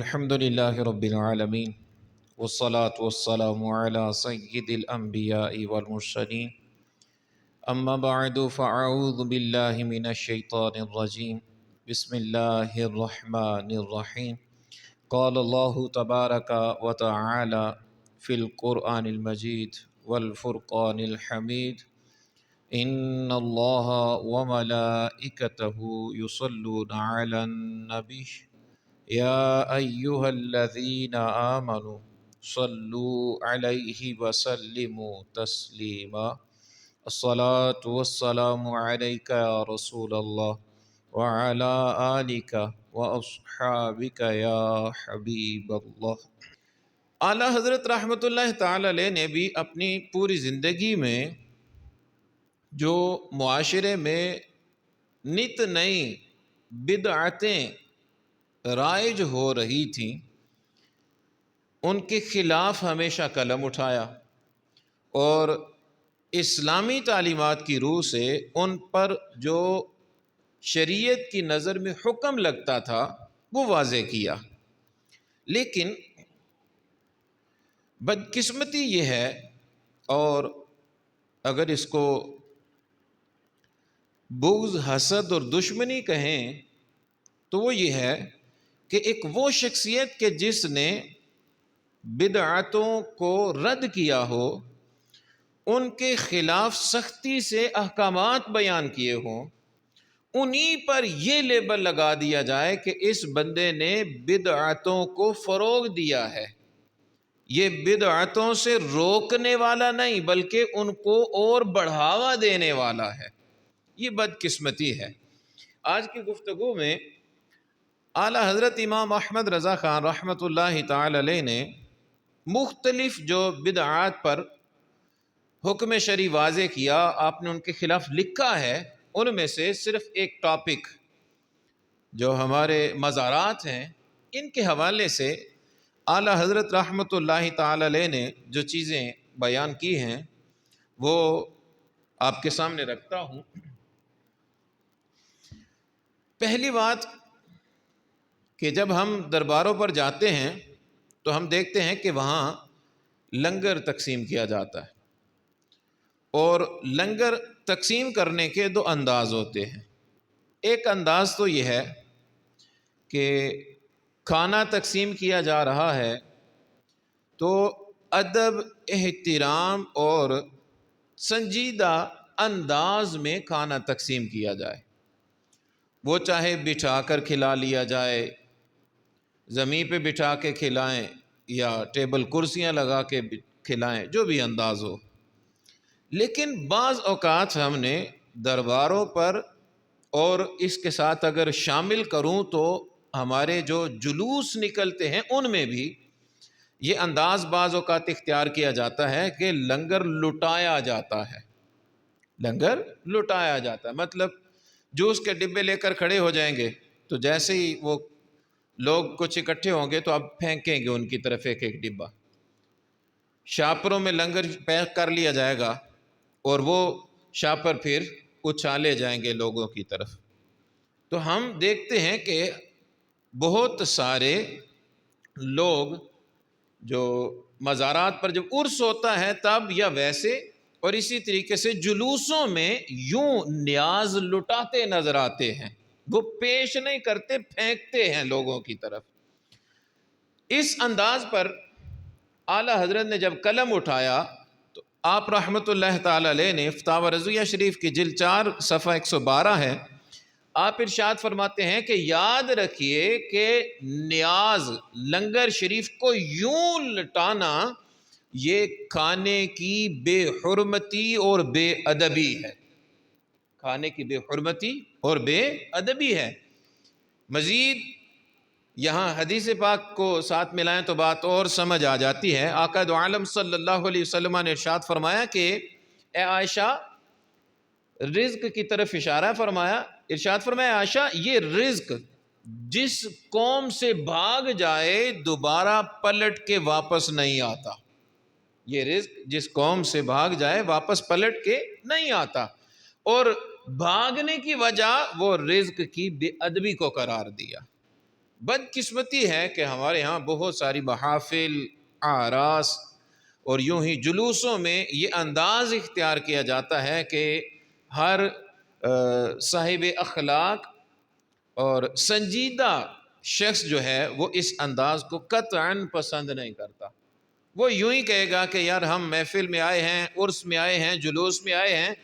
الحمد لله رب العالمين والصلاة والسلام على سيد الأنبياء والمرسلين أما بعد فأعوذ بالله من الشيطان الرجيم بسم الله الرحمن الرحيم قال الله تبارك وتعالى في القرآن المجيد والفرقان الحميد إن الله وملائكته يصلون على النبي يا أيها الذين آمنوا صلوا عليه وسلموا تسليما الصلاة والسلام عليك يا رسول الله وعلى آلك وأصحابك يا حبيب الله۔ اعلیٰ حضرت رحمۃ اللہ تعالی علیہ نے بھی اپنی پوری زندگی میں جو معاشرے میں نت نئی بدعتیں رائج ہو رہی تھیں ان کے خلاف ہمیشہ قلم اٹھایا اور اسلامی تعلیمات کی روح سے ان پر جو شریعت کی نظر میں حکم لگتا تھا وہ واضح کیا۔ لیکن بدقسمتی یہ ہے، اور اگر اس کو بغض، حسد اور دشمنی کہیں تو وہ یہ ہے کہ ایک وہ شخصیت کے جس نے بدعتوں کو رد کیا ہو، ان کے خلاف سختی سے احکامات بیان کیے ہوں، انہی پر یہ لیبل لگا دیا جائے کہ اس بندے نے بدعتوں کو فروغ دیا ہے۔ یہ بدعتوں سے روکنے والا نہیں بلکہ ان کو اور بڑھاوا دینے والا ہے۔ یہ بدقسمتی ہے۔ آج کی گفتگو میں اعلیٰ حضرت امام احمد رضا خان رحمۃ اللہ تعالی علیہ نے مختلف جو بدعات پر حکم شرعی واضح کیا، آپ نے ان کے خلاف لکھا ہے، ان میں سے صرف ایک ٹاپک جو ہمارے مزارات ہیں ان کے حوالے سے اعلیٰ حضرت رحمۃ اللہ تعالی علیہ نے جو چیزیں بیان کی ہیں وہ آپ کے سامنے رکھتا ہوں۔ پہلی بات کہ جب ہم درباروں پر جاتے ہیں تو ہم دیکھتے ہیں کہ وہاں لنگر تقسیم کیا جاتا ہے، اور لنگر تقسیم کرنے کے دو انداز ہوتے ہیں۔ ایک انداز تو یہ ہے کہ کھانا تقسیم کیا جا رہا ہے تو ادب، احترام اور سنجیدہ انداز میں کھانا تقسیم کیا جائے، وہ چاہے بٹھا کر کھلا لیا جائے، زمین پہ بٹھا کے کھلائیں یا ٹیبل کرسیاں لگا کے کھلائیں، جو بھی انداز ہو۔ لیکن بعض اوقات ہم نے درباروں پر، اور اس کے ساتھ اگر شامل کروں تو ہمارے جو جلوس نکلتے ہیں ان میں بھی یہ انداز بعض اوقات اختیار کیا جاتا ہے کہ لنگر لٹایا جاتا ہے۔ لنگر لٹایا جاتا ہے مطلب جوس کے ڈبے لے کر کھڑے ہو جائیں گے تو جیسے ہی وہ لوگ کچھ اکٹھے ہوں گے تو اب پھینکیں گے ان کی طرف ایک ایک ڈبہ۔ شاپروں میں لنگر پیک کر لیا جائے گا اور وہ شاپر پھر اچھالے جائیں گے لوگوں کی طرف۔ تو ہم دیکھتے ہیں کہ بہت سارے لوگ جو مزارات پر جب عرس ہوتا ہے تب یا ویسے، اور اسی طریقے سے جلوسوں میں یوں نیاز لٹاتے نظر آتے ہیں، وہ پیش نہیں کرتے، پھینکتے ہیں لوگوں کی طرف۔ اس انداز پر اعلیٰ حضرت نے جب قلم اٹھایا تو آپ رحمۃ اللہ تعالی علیہ نے فتاوی رضویہ شریف کی جلد 4 صفحہ 112 ہے، آپ ارشاد فرماتے ہیں کہ یاد رکھیے کہ نیاز، لنگر شریف کو یوں لٹانا یہ کھانے کی بے حرمتی اور بے ادبی ہے۔ کھانے کی بے حرمتی اور بے ادبی ہے۔ مزید یہاں حدیث پاک کو ساتھ ملائیں تو بات اور سمجھ آ جاتی ہے۔ آقا دو عالم صلی اللہ علیہ وسلم نے ارشاد فرمایا کہ اے عائشہ، رزق کی طرف اشارہ فرمایا، ارشاد فرمایا عائشہ، یہ رزق جس قوم سے بھاگ جائے دوبارہ پلٹ کے واپس نہیں آتا۔ یہ رزق جس قوم سے بھاگ جائے واپس پلٹ کے نہیں آتا، اور بھاگنے کی وجہ وہ رزق کی بے ادبی کو قرار دیا۔ بدقسمتی ہے کہ ہمارے ہاں بہت ساری محافل، اعراس اور یوں ہی جلوسوں میں یہ انداز اختیار کیا جاتا ہے کہ ہر صاحب اخلاق اور سنجیدہ شخص جو ہے وہ اس انداز کو قطعاً پسند نہیں کرتا۔ وہ یوں ہی کہے گا کہ یار ہم محفل میں آئے ہیں، عرس میں آئے ہیں، جلوس میں آئے ہیں،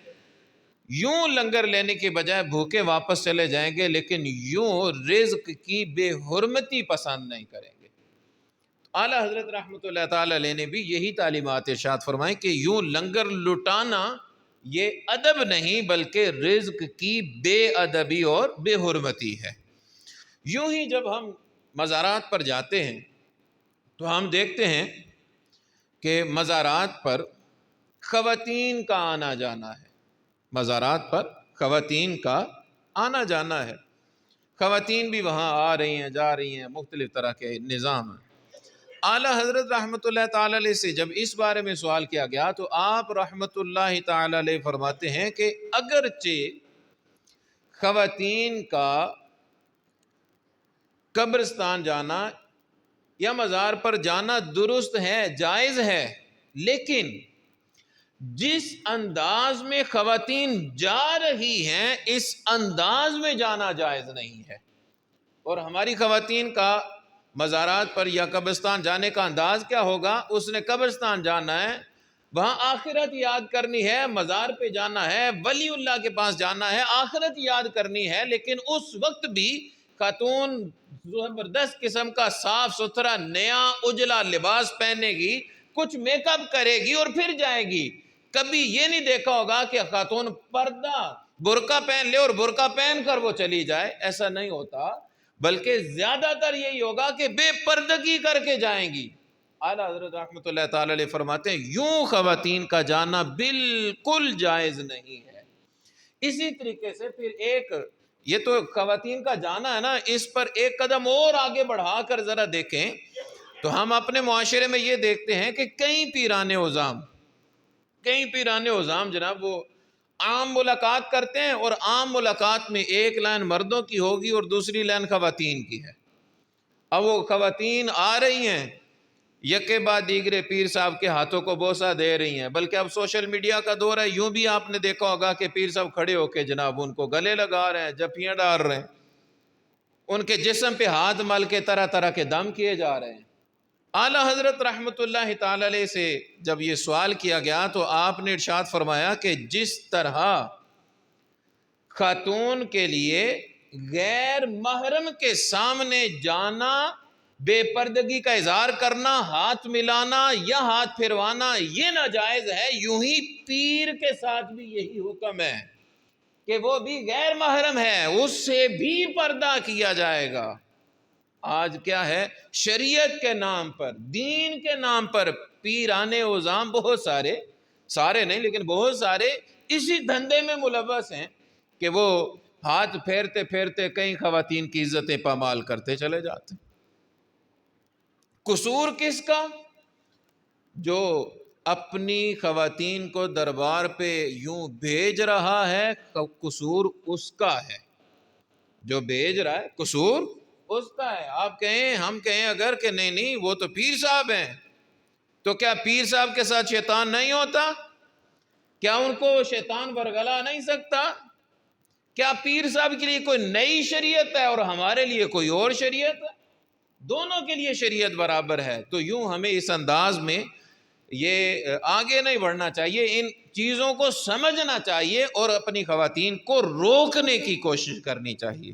یوں لنگر لینے کے بجائے بھوکے واپس چلے جائیں گے، لیکن یوں رزق کی بے حرمتی پسند نہیں کریں گے۔ اعلیٰ حضرت رحمۃ اللہ تعالی علیہ نے بھی یہی تعلیمات ارشاد فرمائیں کہ یوں لنگر لٹانا یہ ادب نہیں بلکہ رزق کی بے ادبی اور بے حرمتی ہے۔ یوں ہی جب ہم مزارات پر جاتے ہیں تو ہم دیکھتے ہیں کہ مزارات پر خواتین کا آنا جانا ہے، مزارات پر خواتین کا آنا جانا ہے، خواتین بھی وہاں آ رہی ہیں، جا رہی ہیں، مختلف طرح کے نظام ہیں۔ اعلیٰ حضرت رحمۃ اللہ تعالی علیہ سے جب اس بارے میں سوال کیا گیا تو آپ رحمۃ اللہ تعالی علیہ فرماتے ہیں کہ اگرچہ خواتین کا قبرستان جانا یا مزار پر جانا درست ہے، جائز ہے، لیکن جس انداز میں خواتین جا رہی ہیں اس انداز میں جانا جائز نہیں ہے۔ اور ہماری خواتین کا مزارات پر یا قبرستان جانے کا انداز کیا ہوگا؟ اس نے قبرستان جانا ہے، وہاں آخرت یاد کرنی ہے، مزار پہ جانا ہے، ولی اللہ کے پاس جانا ہے، آخرت یاد کرنی ہے، لیکن اس وقت بھی خاتون زبردست قسم کا صاف ستھرا نیا اجلا لباس پہنے گی، کچھ میک اپ کرے گی اور پھر جائے گی۔ کبھی یہ نہیں دیکھا ہوگا کہ خاتون پردہ برقع پہن لے اور برقع پہن کر وہ چلی جائے، ایسا نہیں ہوتا، بلکہ زیادہ تر یہی ہوگا کہ بے پردگی کر کے جائیں گی۔ اعلیٰ حضرت رحمۃ اللہ تعالی علیہ فرماتے ہیں یوں خواتین کا جانا بالکل جائز نہیں ہے۔ اسی طریقے سے پھر ایک یہ تو خواتین کا جانا ہے نا، اس پر ایک قدم اور آگے بڑھا کر ذرا دیکھیں تو ہم اپنے معاشرے میں یہ دیکھتے ہیں کہ کئی پیران عظام جناب وہ عام ملاقات کرتے ہیں، اور عام ملاقات میں ایک لائن مردوں کی ہوگی اور دوسری لائن خواتین کی ہے۔ اب وہ خواتین آ رہی ہیں، یکے بعد دیگرے پیر صاحب کے ہاتھوں کو بوسہ دے رہی ہیں، بلکہ اب سوشل میڈیا کا دور ہے، یوں بھی آپ نے دیکھا ہوگا کہ پیر صاحب کھڑے ہو کے جناب ان کو گلے لگا رہے ہیں، جپیاں ڈال رہے ہیں، ان کے جسم پہ ہاتھ مل کے طرح طرح کے دم کیے جا رہے ہیں۔ اعلیٰ حضرت رحمۃ اللہ تعالی علیہ سے جب یہ سوال کیا گیا تو آپ نے ارشاد فرمایا کہ جس طرح خاتون کے لیے غیر محرم کے سامنے جانا، بے پردگی کا اظہار کرنا، ہاتھ ملانا یا ہاتھ پھروانا یہ ناجائز ہے، یوں ہی پیر کے ساتھ بھی یہی حکم ہے کہ وہ بھی غیر محرم ہے، اس سے بھی پردہ کیا جائے گا۔ آج کیا ہے؟ شریعت کے نام پر، دین کے نام پر پیرانے عظام بہت سارے نہیں لیکن بہت سارے اسی دھندے میں ملوث ہیں کہ وہ ہاتھ پھیرتے پھیرتے کئی خواتین کی عزتیں پامال کرتے چلے جاتے۔ قصور کس کا؟ جو اپنی خواتین کو دربار پہ یوں بھیج رہا ہے، قصور اس کا ہے۔ جو بھیج رہا ہے قصور اس کا ہے۔ آپ کہیں، ہم کہیں اگر کہ نہیں وہ تو پیر صاحب ہیں، تو کیا پیر صاحب کے ساتھ شیطان نہیں ہوتا؟ کیا ان کو شیطان ورگلا نہیں سکتا؟ کیا پیر صاحب کے لیے کوئی نئی شریعت ہے اور ہمارے لیے کوئی اور شریعت ہے؟ دونوں کے لیے شریعت برابر ہے۔ تو یوں ہمیں اس انداز میں یہ آگے نہیں بڑھنا چاہیے، ان چیزوں کو سمجھنا چاہیے اور اپنی خواتین کو روکنے کی کوشش کرنی چاہیے۔